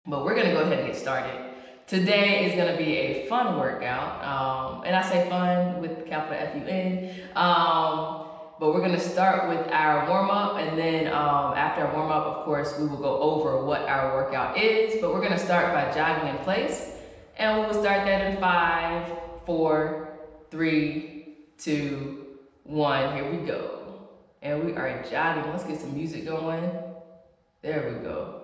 but we're gonna go ahead and get started. Today is gonna be a fun workout, and I say fun with capital F-U-N. But we're gonna start with our warm-up, and then after our warm-up, of course, we will go over what our workout is, but we're gonna start by jogging in place, and we will start that in 5, 4, 3, 2, 1. Here we go. And we are jogging. Let's get some music going. There we go.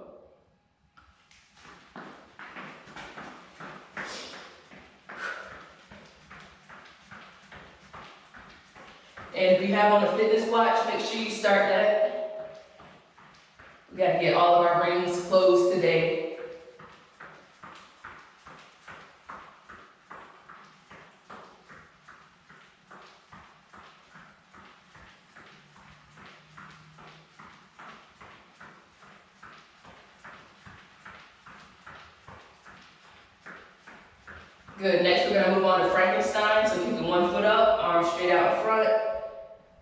And if you have on a fitness watch, make sure you start that. We gotta get all of our rings closed today. Good, next we're gonna move on to Frankenstein. So keeping one foot up, arms straight out in front.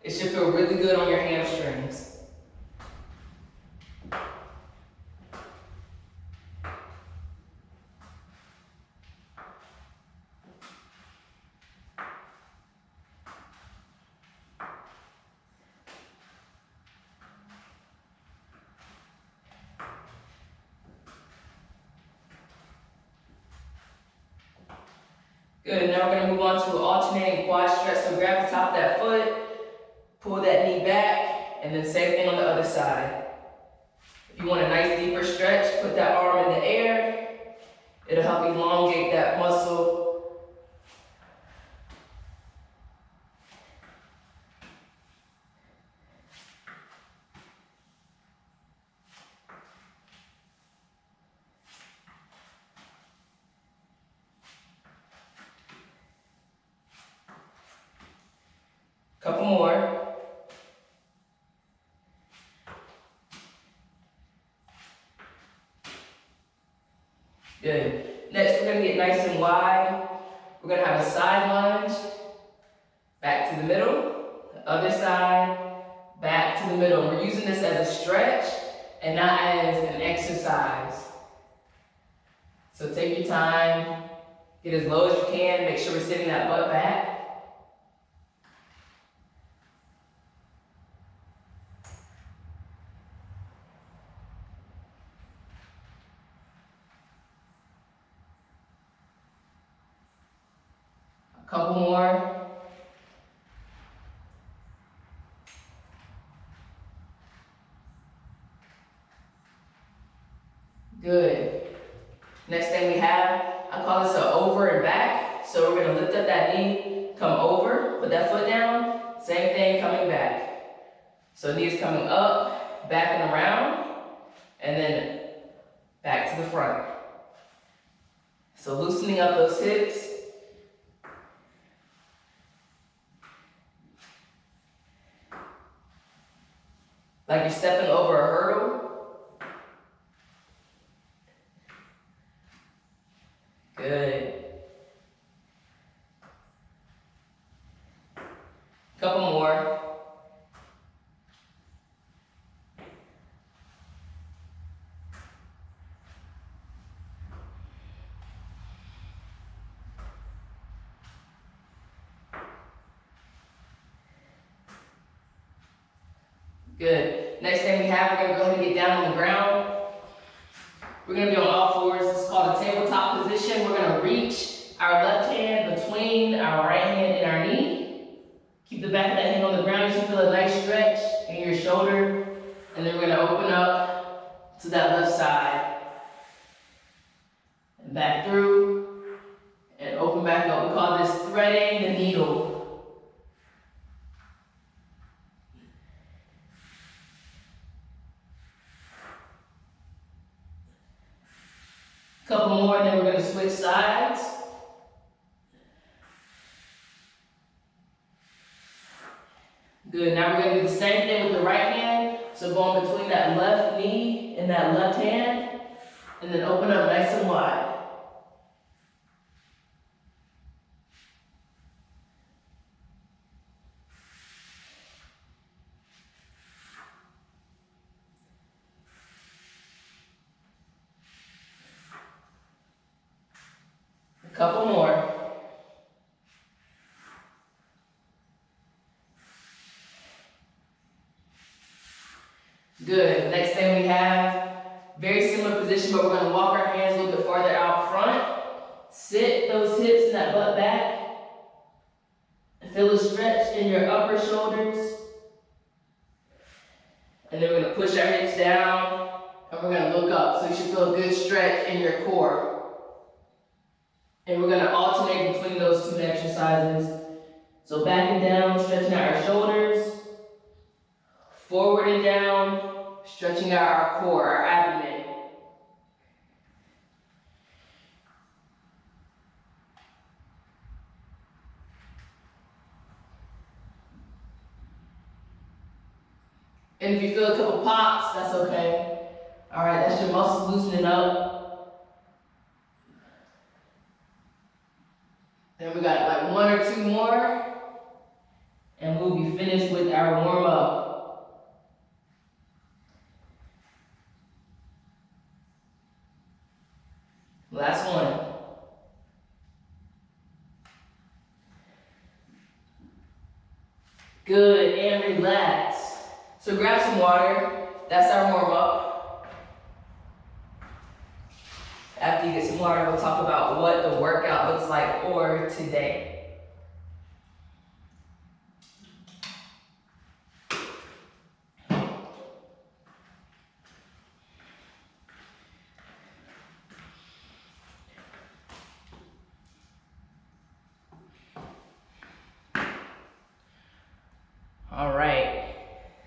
It should feel really good on your hamstrings. Good, now we're gonna move on to an alternating quad stretch. So grab the top of that foot, pull that knee back, and then same thing on the other side. If you want a nice deeper stretch, put that arm in the air. It'll help elongate that muscle. Couple more. Good. Next, we're gonna get nice and wide. We're gonna have a side lunge, back to the middle, the other side, back to the middle. We're using this as a stretch and not as an exercise. So take your time, get as low as you can, make sure we're sitting that butt back. Couple more. Good. Next thing we have, I call this an over and back. So we're gonna lift up that knee, come over, put that foot down, same thing coming back. So knees coming up, back and around, and then back to the front. So loosening up those hips. Like you're stepping over a hurdle. Good. Couple more. Good. Next thing we have, we're gonna go ahead and get down on the ground. We're gonna be on all fours. This is called a tabletop position. We're gonna reach our left hand between our right hand and our knee. Keep the back of that hand on the ground. You should feel a nice stretch in your shoulder. And then we're gonna open up to that left side. And back through. And open back up. We call this threading the needle. Couple more, and then we're gonna switch sides. Good, now we're gonna do the same thing with the right hand. So going between that left knee and that left hand, and then open up nice and wide. Couple more. Good. Next thing we have, very similar position, but we're going to walk our hands a little bit farther out front. Sit those hips and that butt back. Feel a stretch in your upper shoulders. And then we're going to push our hips down, and we're going to look up. So you should feel a good stretch in your core. And we're going to alternate between those two exercises. So back and down, stretching out our shoulders. Forward and down, stretching out our core, our abdomen. And if you feel a couple pops, that's okay. All right, that's your muscles loosening up. Then we got like 1 or 2 more, and we'll be finished with our warm up. Last one. Good, and relax. So grab some water. That's our warm up. After you get some water, we'll talk about what the workout looks like for today. All right,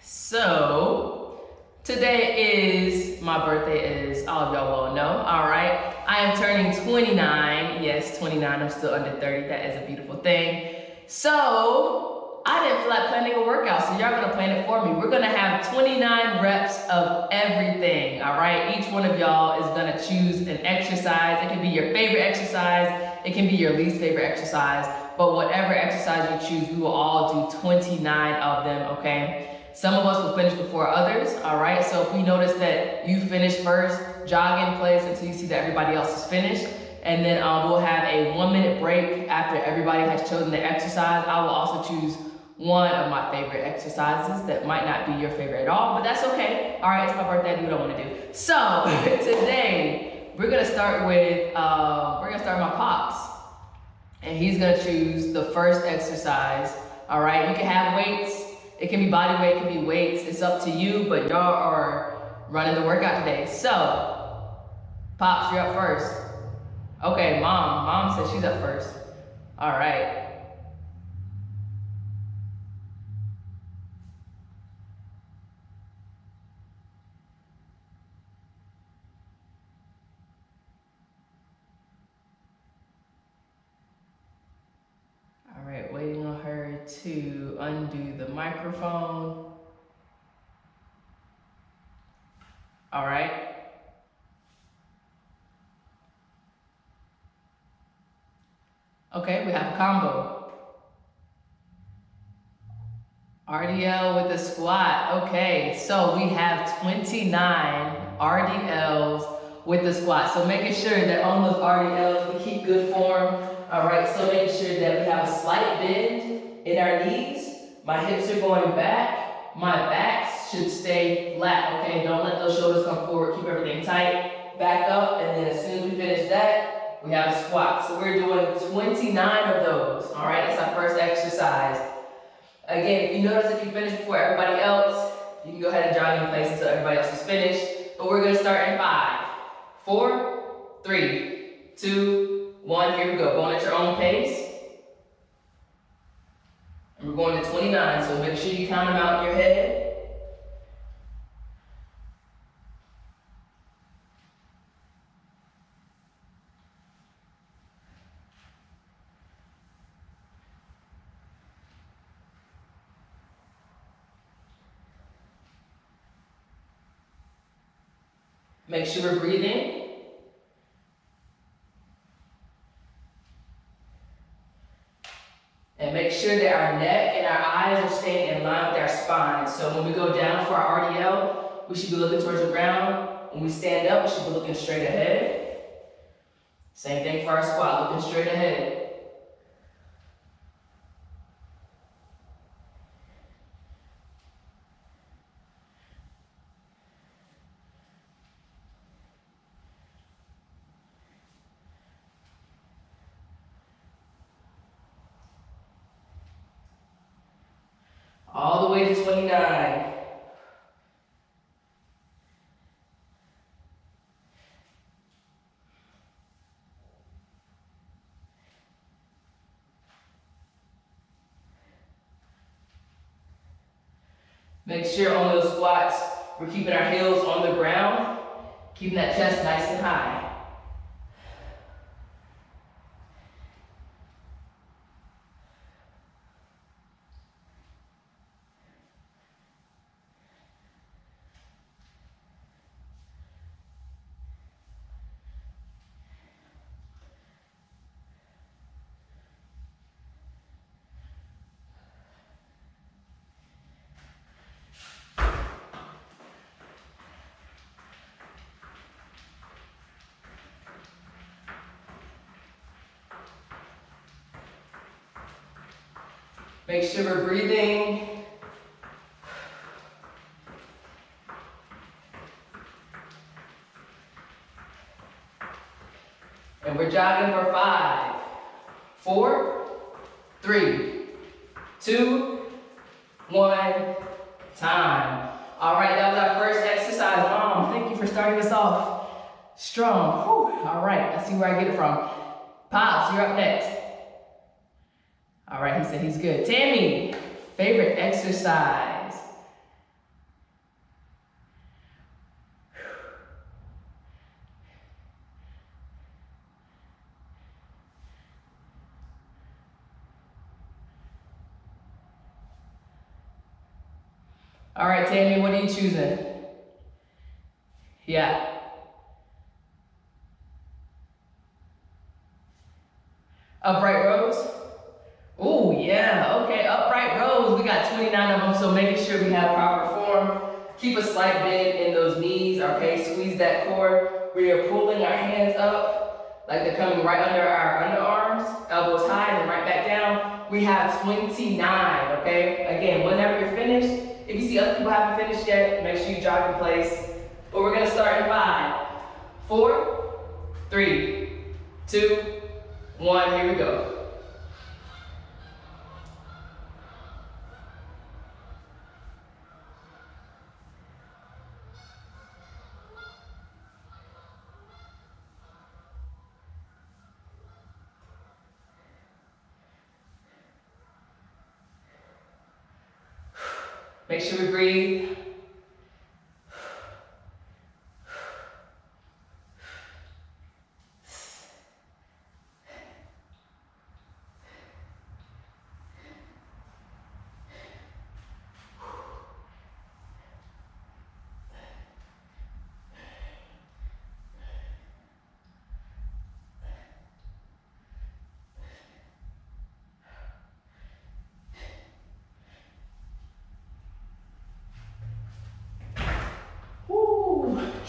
so today is my birthday, as all of y'all well know. All right, I am turning 29. Yes, 29, I'm still under 30. That is a beautiful thing. So I didn't feel like planning a workout, so y'all gonna plan it for me. We're gonna have 29 reps of everything, all right? Each one of y'all is gonna choose an exercise. It can be your favorite exercise. It can be your least favorite exercise. But whatever exercise you choose, we will all do 29 of them, okay? Some of us will finish before others, all right? So if we notice that you finish first, jog in place until you see that everybody else is finished. And then we'll have a 1-minute break after everybody has chosen the exercise. I will also choose one of my favorite exercises that might not be your favorite at all, but that's okay. All right, it's my birthday, I do what I want to do. So today, we're gonna start with my Pops. And he's gonna choose the first exercise, all right? You can have weights, it can be body weight, it can be weights, it's up to you, but y'all are running the workout today. So, Pops, you're up first. Okay, Mom said she's up first. All right. Waiting on her to undo the microphone. All right. Okay, we have a combo. RDL with a squat. Okay, so we have 29 RDLs with the squat. So making sure that on those RDLs we keep good form. All right, so making sure that we have a slight bend in our knees. My hips are going back. My back should stay flat, okay? Don't let those shoulders come forward. Keep everything tight. Back up, and then as soon as we finish that, we have a squat. So we're doing 29 of those, all right? That's our first exercise. Again, if you notice if you finish before everybody else, you can go ahead and jog in place until everybody else is finished. But we're gonna start in 5, 4, 3, 2, 1, here we go. Going at your own pace. And we're going to 29, so make sure you count them out in your head. Make sure we're breathing. And make sure that our neck and our eyes are staying in line with our spine. So when we go down for our RDL, we should be looking towards the ground. When we stand up, we should be looking straight ahead. Same thing for our squat, looking straight ahead. All the way to 29. Make sure on those squats, we're keeping our heels on the ground, keeping that chest nice and high. Make sure we're breathing. And we're jogging for 5, 4, 3, 2, 1, time. All right, that was our first exercise. Mom, thank you for starting us off strong. Whew. All right, let's see where I get it from. Pops, you're up next. All right, he said he's good. Tammy, favorite exercise? All right, Tammy, what are you choosing? Yeah. Upright rows? Ooh, yeah, okay, upright rows. We got 29 of them, so making sure we have proper form. Keep a slight bend in those knees, okay? Squeeze that core. We are pulling our hands up like they're coming right under our underarms, elbows high, and right back down. We have 29, okay? Again, whenever you're finished, if you see other people haven't finished yet, make sure you jog in place. But we're gonna start in 5, 4, 3, 2, 1, here we go. Make sure we breathe.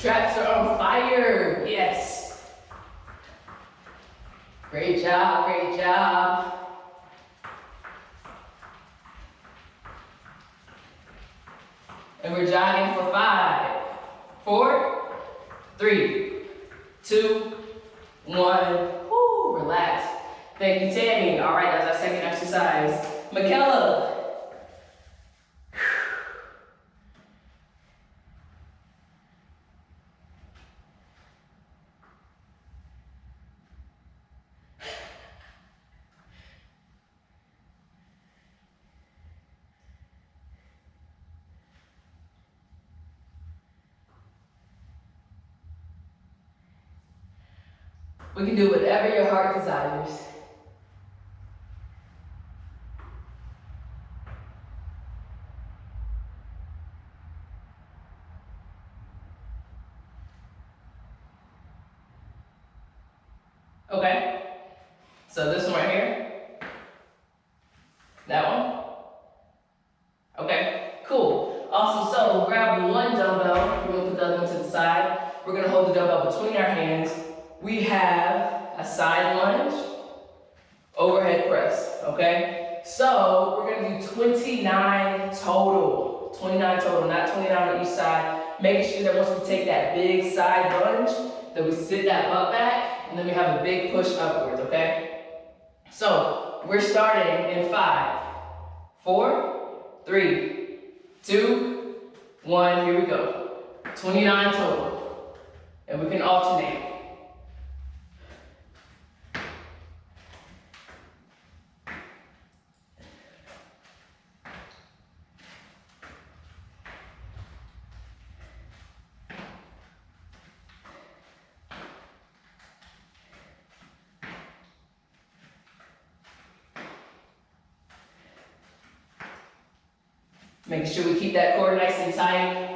Traps are on fire, yes. Great job, great job. And we're jogging for 5, 4, 3, 2, 1. Woo, relax. Thank you, Tammy. All right, that's our second exercise. Michaela. We can do whatever your heart desires. Okay, so this one right here, that one. Okay, cool, awesome. So grab one dumbbell, we're gonna put the other one to the side. We're gonna hold the dumbbell between our hands. We have a side lunge, overhead press, okay? So we're gonna do 29 total. 29 total, not 29 on each side. Making sure that once we take that big side lunge, that we sit that butt back, and then we have a big push upwards, okay? So we're starting in 5, 4, 3, 2, 1, here we go. 29 total, and we can alternate. Making sure we keep that core nice and tight.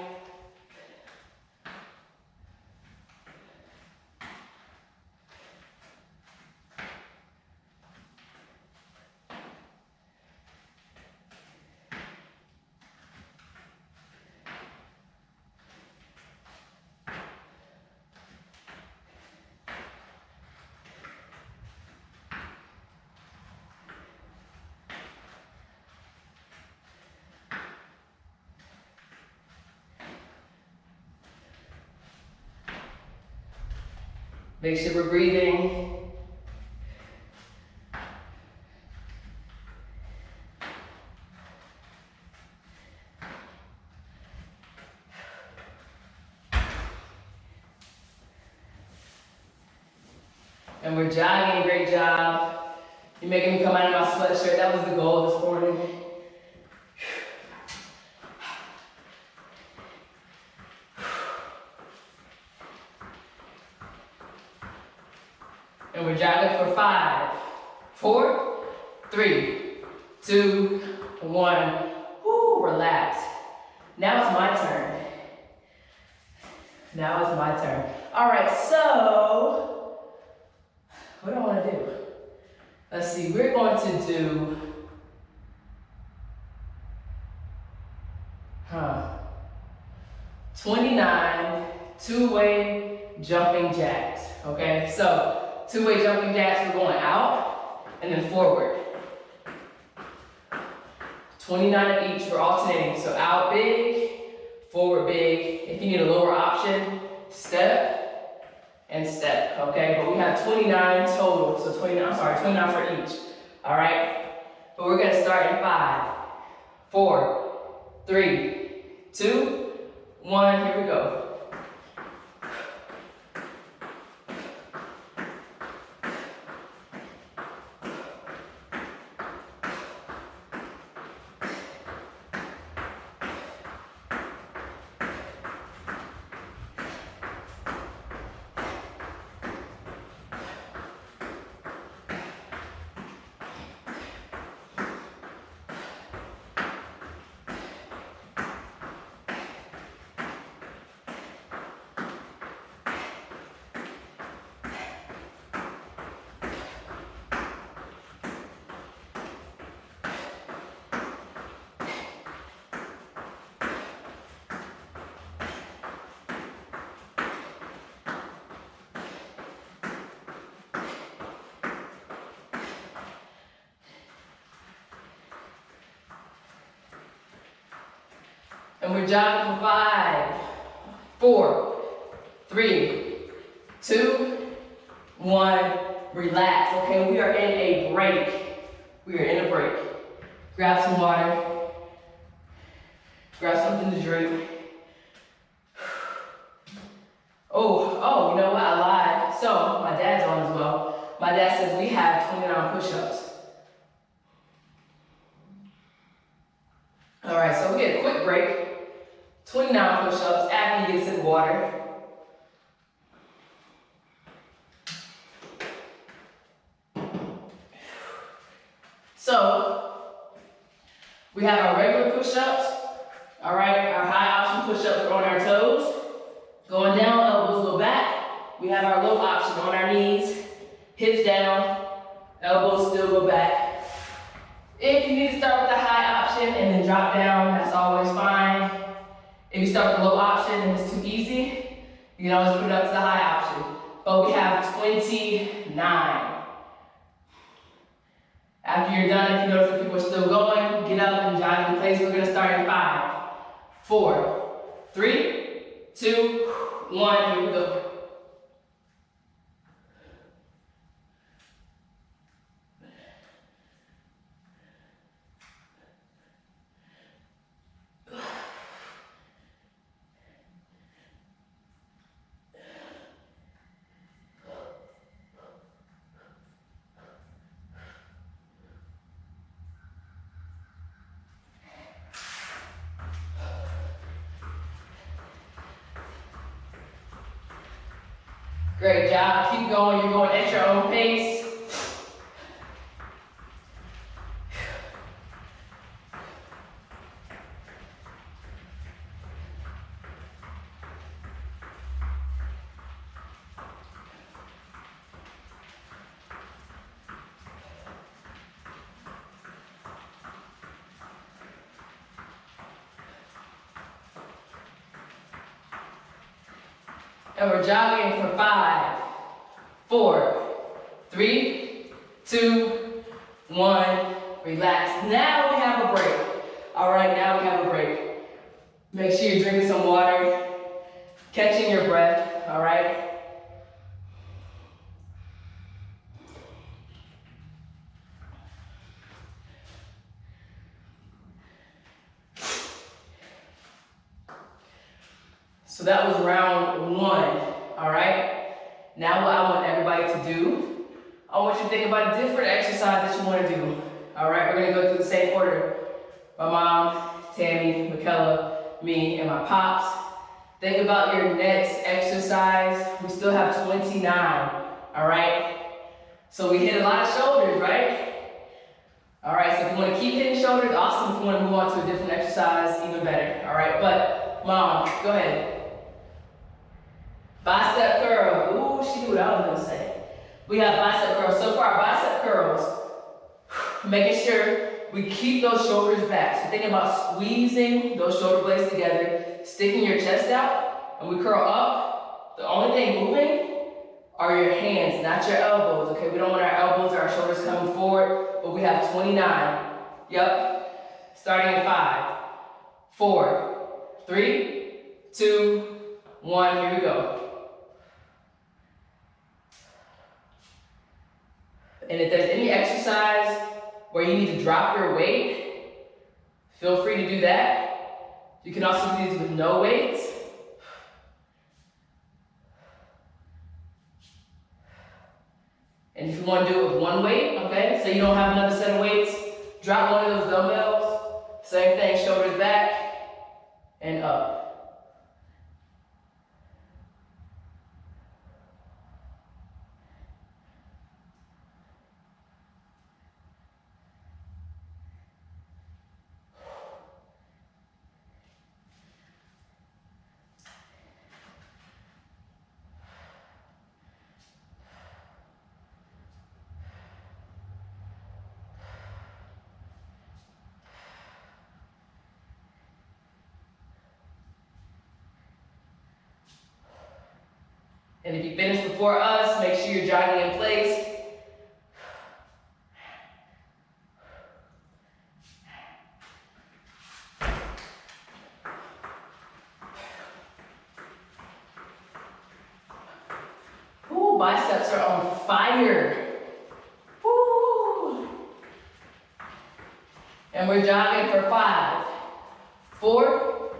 Make sure we're breathing. And we're jogging, great job. You're making me come out of my sweatshirt. That was the goal this morning. And we're jogging for 5, 4, 3, 2, 1. Woo, relax. Now it's my turn. Now it's my turn. All right, so what do I want to do? Let's see, we're going to do, 29 two-way jumping jacks, okay? So, two-way jumping jacks, we're going out and then forward. 29 of each, we're alternating. So out big, forward big. If you need a lower option, step and step, okay? But we have 29 total, so 29 for each, all right? But we're gonna start in 5, 4, 3, 2, 1, here we go. And we're jogging for 5, 4, 3, 2, 1. Relax, okay? We are in a break. We are in a break. Grab some water. Grab something to drink. Oh, you know what? I lied. So, my dad's on as well. My dad says we have 29 push-ups. All right, so we get a quick break. 29 push-ups after you get some water. So, we have our regular push-ups. All right, our high option push-ups are on our toes. Going down, elbows go back. We have our low option on our knees. Hips down, elbows still go back. If you need to start with the high option and then drop down, that's always fine. If you start with the low option and it's too easy, you can always put it up to the high option. but we have 29. After you're done, if you notice that people are still going, get up and jog in place. We're gonna start in 5, 4, 3, 2, 1, here we go. Great job, keep going, you're going at your own pace. And we're jogging for 5, 4, 3, 2, 1. Relax. Now we have a break. All right, now we have a break. Make sure you're drinking some water, catching your breath, all right? So that was round 1, all right? Now what I want everybody to do, I want you to think about a different exercise that you want to do, all right? We're gonna go through the same order. My mom, Tammy, Michaela, me, and my pops. Think about your next exercise. We still have 29, all right? So we hit a lot of shoulders, right? All right, so if you want to keep hitting shoulders, awesome. If you want to move on to a different exercise, even better, all right? But mom, go ahead. Bicep curl. Ooh, she knew what I was gonna say. We have bicep curls. So for our bicep curls, making sure we keep those shoulders back. So think about squeezing those shoulder blades together, sticking your chest out, and we curl up. The only thing moving are your hands, not your elbows, okay? We don't want our elbows or our shoulders coming forward, but we have 29. Yep. Starting in 5, 4, 3, 2, 1, here we go. And if there's any exercise where you need to drop your weight, feel free to do that. You can also do these with no weights. And if you want to do it with one weight, okay, so you don't have another set of weights, drop one of those dumbbells. Same thing, shoulders back and up. And if you finish before us, make sure you're jogging in place. Ooh, biceps are on fire. Woo! And we're jogging for 5, 4,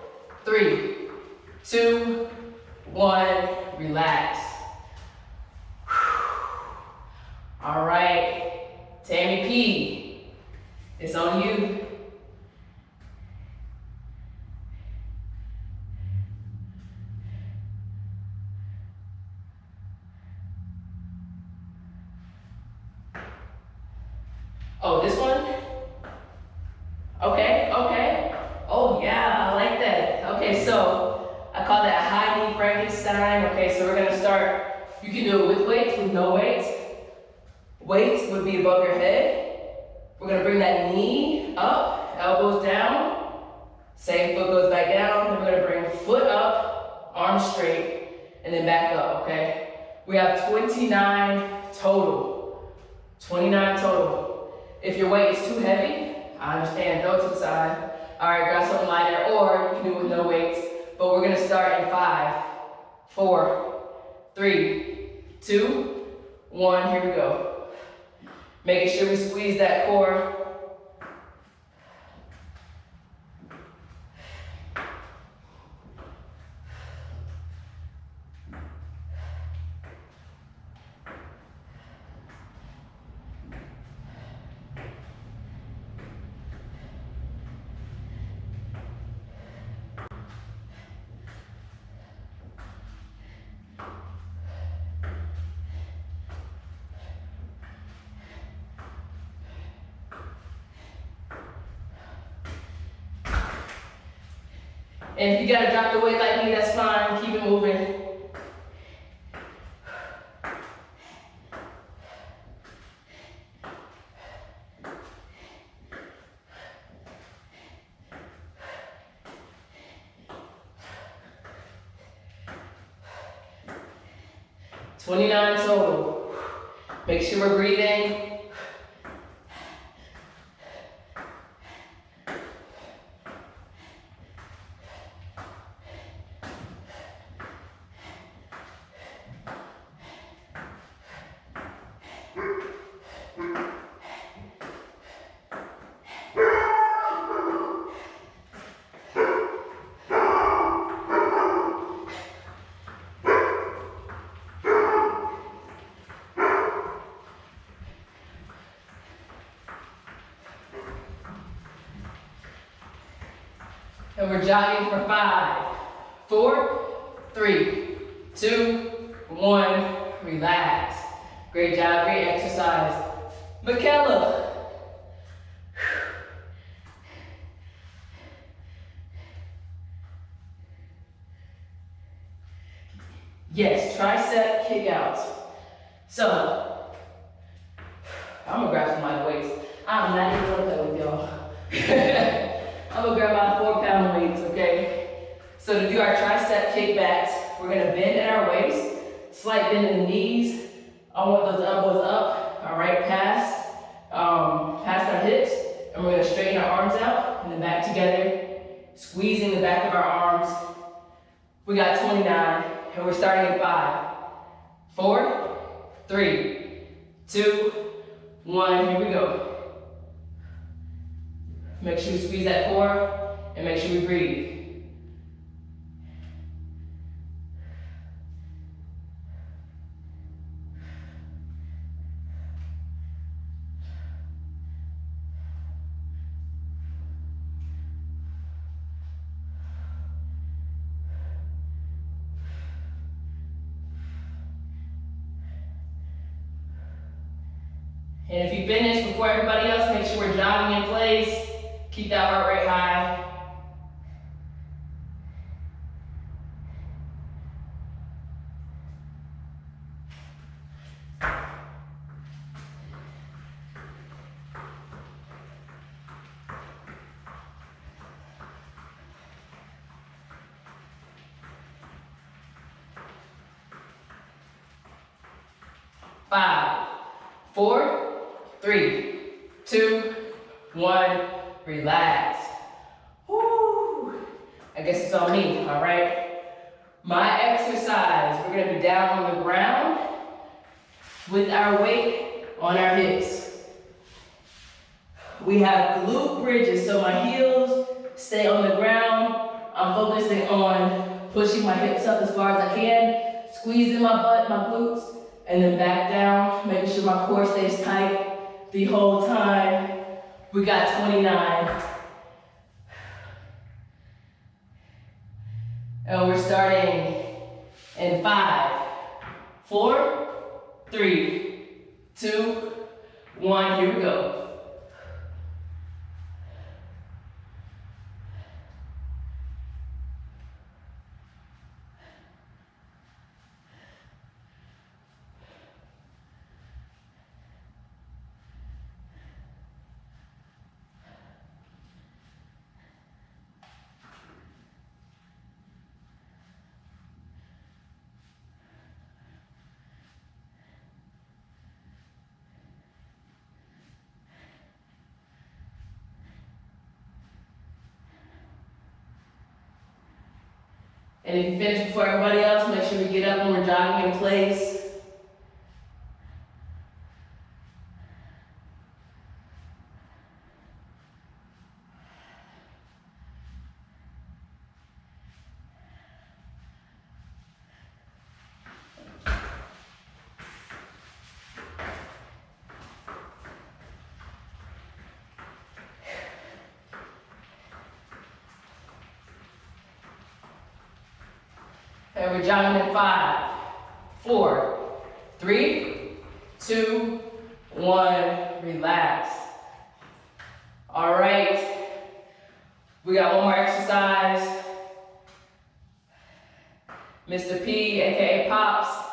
3, 2, 1. Relax. All right, Tammy P, it's on you. Oh, this one? Okay. Oh yeah, I like that. Okay, so I call that high knee Frankenstein. Okay, so we're gonna start, you can do it with weights, with no weights. Weights would be above your head. We're gonna bring that knee up, elbows down. Same foot goes back down. Then we're gonna bring foot up, arms straight, and then back up, okay? We have 29 total. 29 total. If your weight is too heavy, I understand, throw it to the side. All right, grab something lighter, or you can do it with no weights. But we're gonna start in 5, 4, 3, 2, 1, here we go. Making sure we squeeze that core. And if you gotta drop the weight like me, that's fine. Keep it moving. $29 total. Make sure we're breathing. And we're jogging for 5, 4, 3, 2, 1. Relax. Great job, great exercise. Michaela. Yes, tricep kick out. So, I'm gonna grab some light weights. I'm not even gonna play with y'all. I'm gonna grab my 4-pound weights, okay? So to do our tricep kickbacks, we're gonna bend at our waist, slight bend in the knees. I want those elbows up, all right, past our hips, and we're gonna straighten our arms out and then back together, squeezing the back of our arms. We got 29, and we're starting in 5, 4, 3, 2, 1, here we go. Make sure we squeeze that core and make sure we breathe. And if you finish before everybody else, make sure we're jogging in place. Keep that heart rate high. Five, 4, 3, 2, 1. Relax. Woo. I guess it's on me, all right? My exercise, we're gonna be down on the ground with our weight on our hips. We have glute bridges, so my heels stay on the ground. I'm focusing on pushing my hips up as far as I can, squeezing my butt, my glutes, and then back down, making sure my core stays tight the whole time. We got 29. And we're starting in 5, 4, 3, 2, 1. Here we go. And if you finish before everybody else, make sure we get up and we're jogging in place. And we're jogging in 5, 4, 3, 2, 1, relax. All right, we got one more exercise. Mr. P, AKA Pops.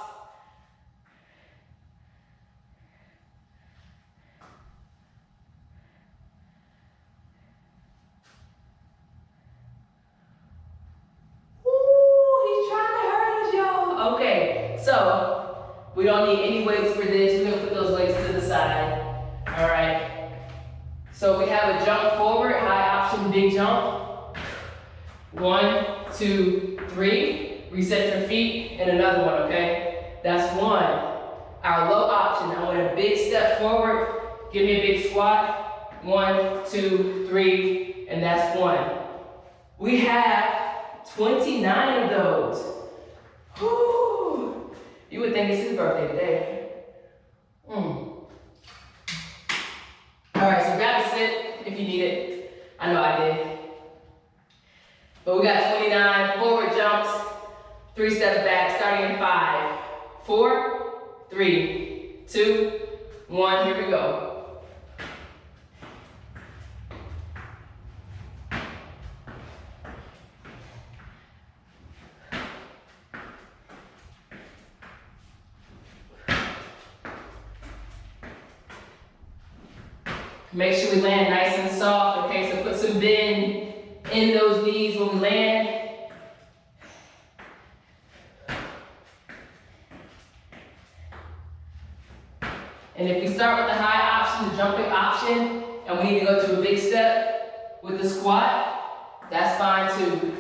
Okay, so we don't need any weights for this. We're gonna put those legs to the side. All right. So we have a jump forward, high option, big jump. 1, 2, 3. Reset your feet, and another one, okay? That's 1. Our low option, I want a big step forward. Give me a big squat. 1, 2, 3, and that's 1. We have 29 of those. Whew. You would think it's his birthday today. All right, so grab a sit if you need it. I know I did. But we got 29 forward jumps, 3 steps back, starting in 5, 4, 3, 2, 1. Here we go. Make sure we land nice and soft, okay? So put some bend in those knees when we land. And if we start with the high option, the jumping option, and we need to go to a big step with the squat, that's fine too.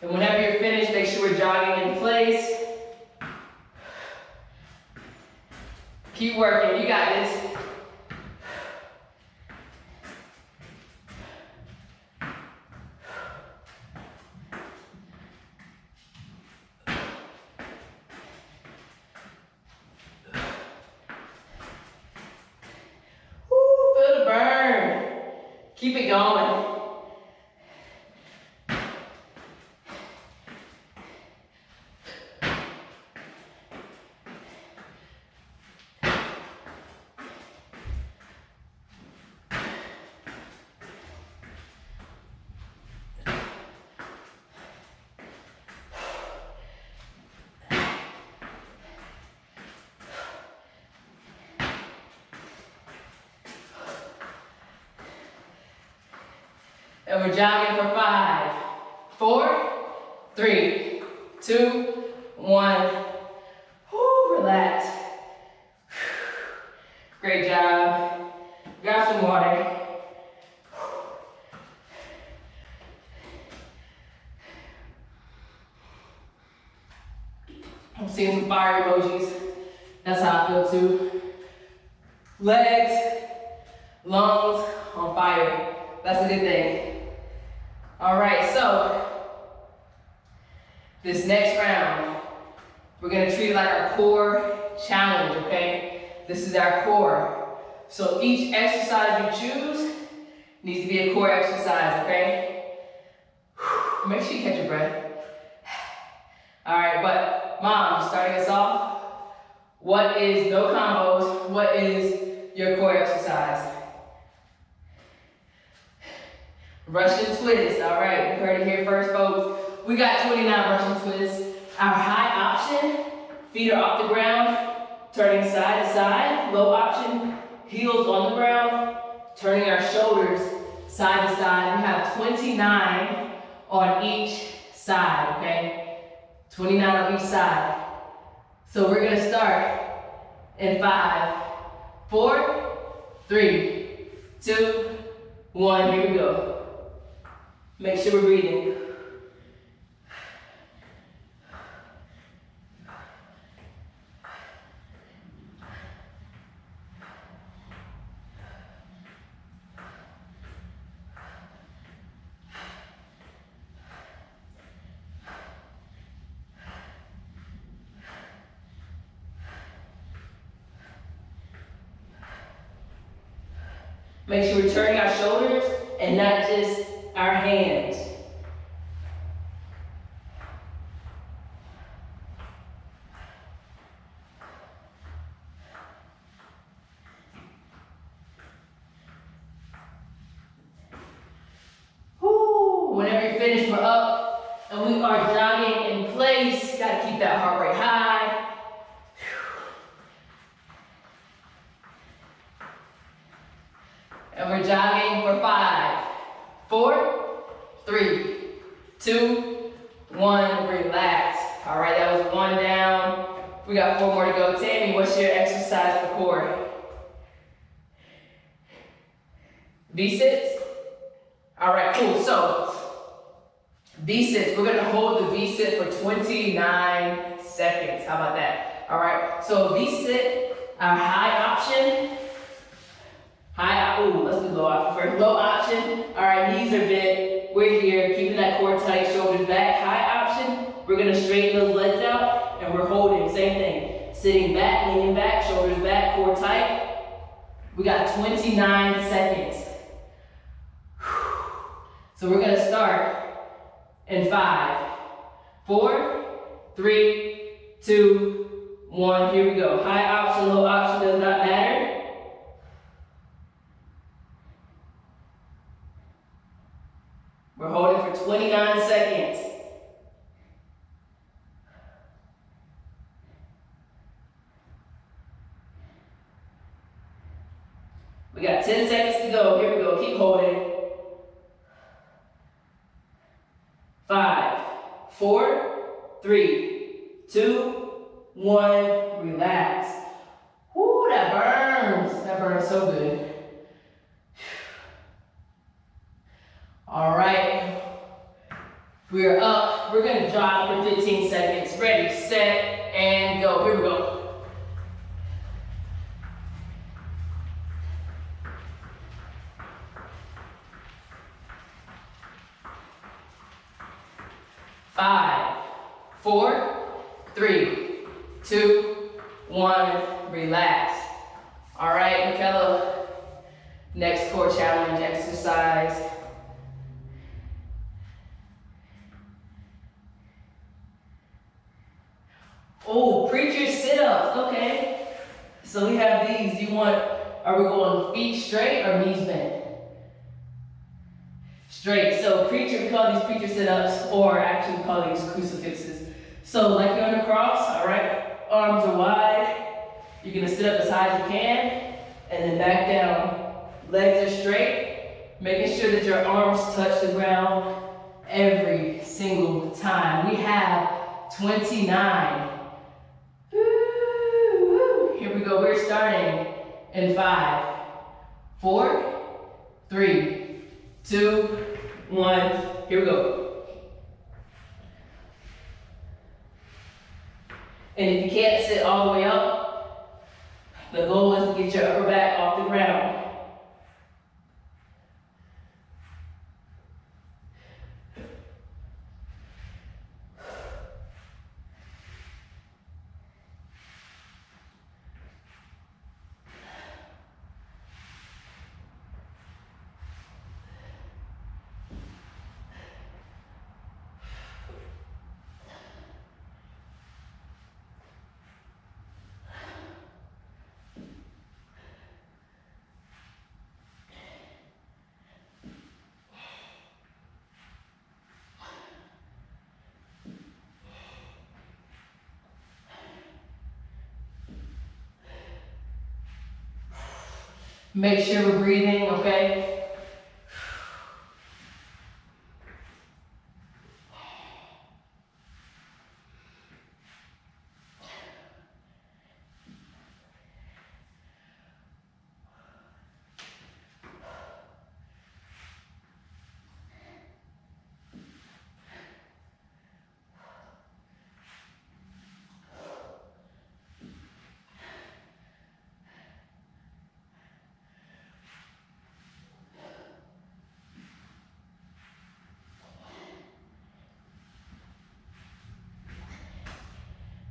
And whenever you're finished, make sure we're jogging in place. Keep working, you got this. Woo, feel the burn. Keep it going. And we're jogging for 5, 4, 3, 2, 1. Woo, relax. Great job. Grab some water. I'm seeing some fire emojis. That's how I feel too. Legs, lungs on fire. That's a good thing. All right, so this next round, we're gonna treat it like our core challenge, okay? This is our core. So each exercise you choose needs to be a core exercise, okay? Make sure you catch your breath. All right, but Mom, starting us off, What is, no combos, what is your core exercise? Russian twist, all right, you heard it here first, folks. We got 29 Russian twists. Our high option, feet are off the ground, turning side to side. Low option, heels on the ground, turning our shoulders side to side. We have 29 on each side, okay? 29 on each side. So we're gonna start in 5, 4, 3, 2, 1, here we go. Make sure we're breathing. Make sure we're turning our shoulders and not just our hands. Whew. Whenever you're finished, we're up and we are jogging in place. Gotta keep that heart rate high. And we're jogging for 5, 4, 3, 2, 1, relax. All right, that was 1 down. We got 4 more to go. Tammy, what's your exercise for core? V-sits? All right, cool. So, V-sits, we're gonna hold the V-sit for 29 seconds. How about that? All right, so V-sit, our high option. Let's do low option first. Low option, all right, knees are bent. We're here, keeping that core tight, shoulders back. High option, we're gonna straighten those legs out, and we're holding, same thing. Sitting back, leaning back, shoulders back, core tight. We got 29 seconds. So we're gonna start in 5, 4, 3, 2, 1, here we go. High option, low option, does not matter. We're holding for 29 seconds. We got 10 seconds to go. Here we go. Keep holding. 5, 4, 3, 2, 1. Relax. Woo, that burns. That burns so good. All right. We're up. We're going to jog for 15 seconds. Ready, set, and go. Here we go. Five, 4, 3, 2, 1. Relax. All right, Michaela. Next core challenge exercise. Oh, preacher sit-ups, okay. So we have these. Are we going feet straight or knees bent? Straight. So preacher, we call these preacher sit-ups, or actually we call these crucifixes. So like you're on the cross, all right, arms are wide. You're gonna sit up as high as you can, and then back down. Legs are straight, making sure that your arms touch the ground every single time. We have 29. Here we go, we're starting in 5, 4, 3, 2, 1, here we go. And if you can't sit all the way up, the goal is to get your upper back off the ground. Make sure we're breathing, okay?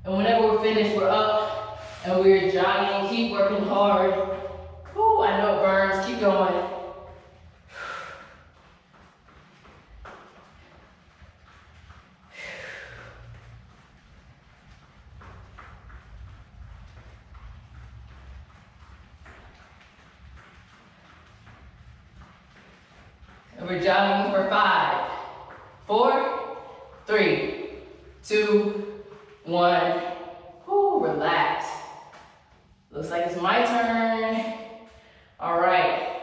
And whenever we're finished, we're up and we're jogging. Keep working hard. Whew, I know it burns. Keep going. And we're jogging for 5, 4, 3, 2, 1. Whew, relax. Looks like it's my turn. All right.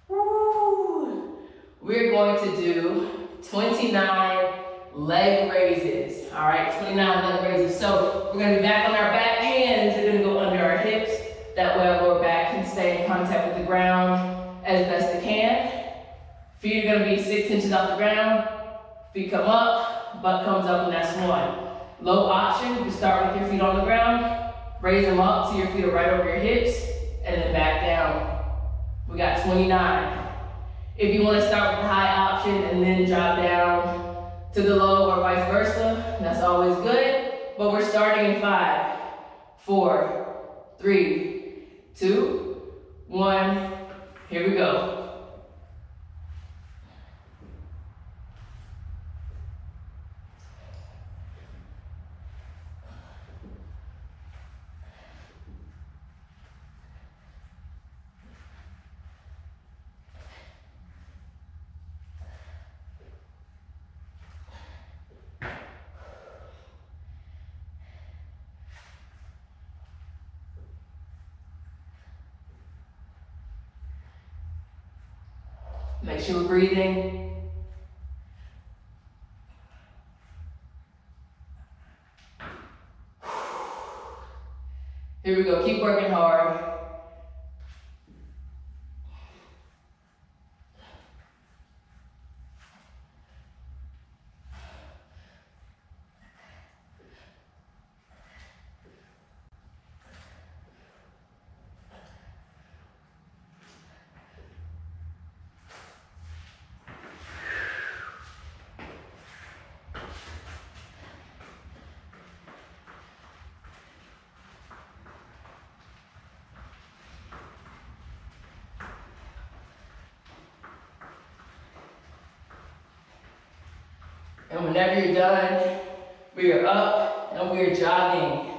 Woo. We're going to do 29 leg raises. All right, 29 leg raises. So we're gonna be back on our back. Hands are gonna go under our hips. That way our lower back can stay in contact with the ground as best it can. Feet are gonna be 6 inches off the ground. Feet come up, butt comes up, and that's 1. Low option, you can start with your feet on the ground, raise them up so your feet are right over your hips, and then back down. We got 29. If you want to start with the high option and then drop down to the low or vice versa, that's always good. But we're starting in 5, 4, 3, 2, 1. Here we go. Make sure we're breathing. Here we go, keep working hard. And whenever you're done, we are up and we are jogging.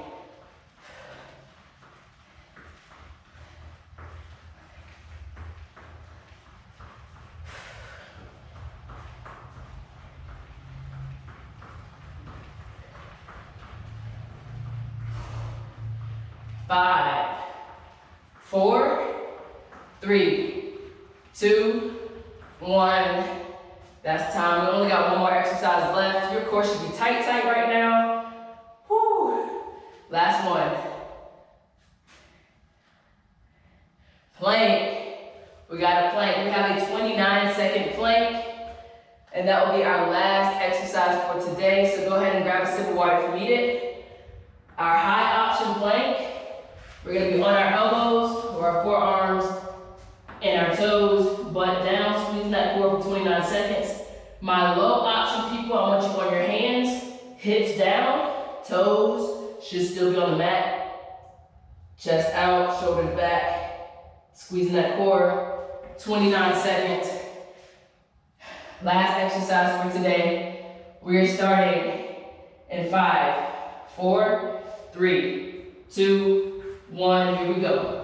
Five, 4, 3, 2, 1. That's time. We only got one more exercise left. Your core should be tight right now. Whew. Last one. Plank. We got a plank. We have a 29-second plank. And that will be our last exercise for today. So go ahead and grab a sip of water if you need it. Our high option plank. We're going to be on our elbows or our forearms and our toes, butt down, squeezing that core for 29 seconds. My low option people, I want you on your hands, hips down, toes should still be on the mat. Chest out, shoulders back, squeezing that core, 29 seconds. Last exercise for today. We are starting in 5, 4, 3, 2, 1, here we go.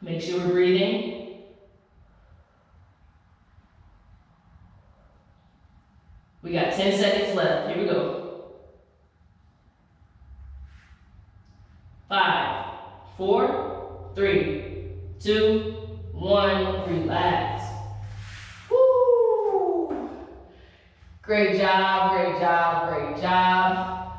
Make sure we're breathing. We got 10 seconds left. Here we go. 5, 4, 3, 2, 1. Relax. Woo! Great job, great job, great job.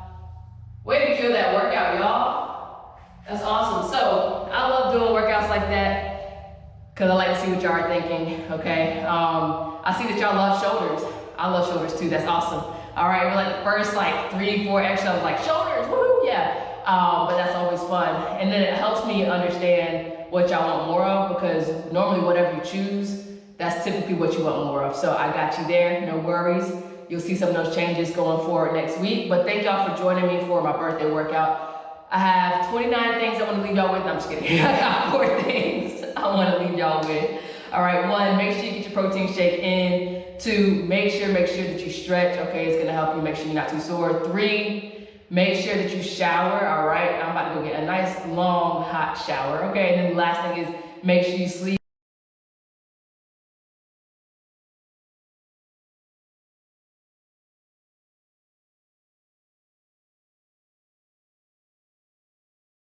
Way to kill that workout, y'all. That's awesome. So I love doing workouts like that because I like to see what y'all are thinking, okay? I see that y'all love shoulders. I love shoulders too, that's awesome. All right, we're like the first like 3, 4 exercises, like shoulders, woohoo, yeah. But that's always fun. And then it helps me understand what y'all want more of, because normally whatever you choose, that's typically what you want more of. So I got you there, no worries. You'll see some of those changes going forward next week. But thank y'all for joining me for my birthday workout. I have 29 things I want to leave y'all with. No, I'm just kidding. I got 4 things I want to leave y'all with. All right, 1, make sure you get your protein shake in. 2, make sure that you stretch. Okay, it's gonna help you make sure you're not too sore. 3, make sure that you shower. All right, I'm about to go get a nice long hot shower. Okay, and then the last thing is make sure you sleep.